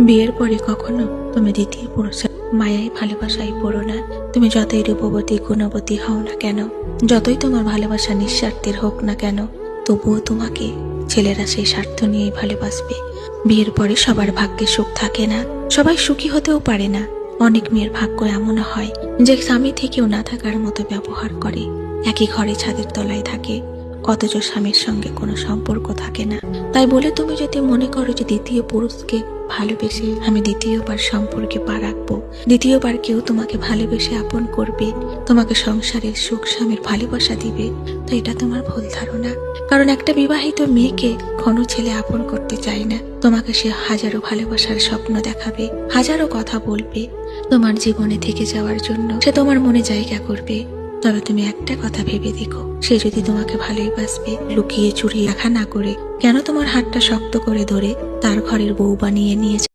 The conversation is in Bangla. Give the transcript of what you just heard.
বিয়ের পরে কখনো তুমি দ্বিতীয় পুরুষের মায়ায় ভালোবাসায় পড়ো না। তুমি যতই রূপবতী গুণবতী হও না কেন, যতই তোমার ভালোবাসা নিঃস্বার্থের হোক না কেন, তবুও তোমাকে ছেলেরা সেই স্বার্থ নিয়েই ভালোবাসবে। বিয়ের পরে সবার ভাগ্যে সুখ থাকে না, সবাই সুখী হতেও পারে না। অনেক মেয়ের ভাগ্য এমন হয় যে স্বামী থেকেও না থাকার মতো ব্যবহার করে, একই ঘরে ছাদের তলায় থাকে, অথচ স্বামীর সঙ্গে কোনো সম্পর্ক থাকে না। তাই বলে তুমি যদি মনে করো যে দ্বিতীয় পুরুষকে ভালোবেসে আমি দ্বিতীয়বার সম্পর্কে পা রাখবো, দ্বিতীয়বার কেউ তোমাকে ভালোবেসে আপন করবে, তোমাকে সংসারের সুখ স্বামীর ভালোবাসা দিবে, তো এটা তোমার ভুল ধারণা। কারণ একটা বিবাহিত মেয়েকে কোনো ছেলে আপন করতে চায় না। তোমাকে সে হাজারো ভালোবাসার স্বপ্ন দেখাবে, হাজারো কথা বলবে, তোমার জীবনে থেকে যাওয়ার জন্য সে তোমার মনে জায়গা করবে। তবে তুমি একটা কথা ভেবে দেখো, সে যদি তোমাকে ভালোই বাসবে, লুকিয়ে চুরিয়ে রাখা না করে কেন তোমার হাতটা শক্ত করে ধরে তার ঘরের বউ বানিয়ে নিয়েছে?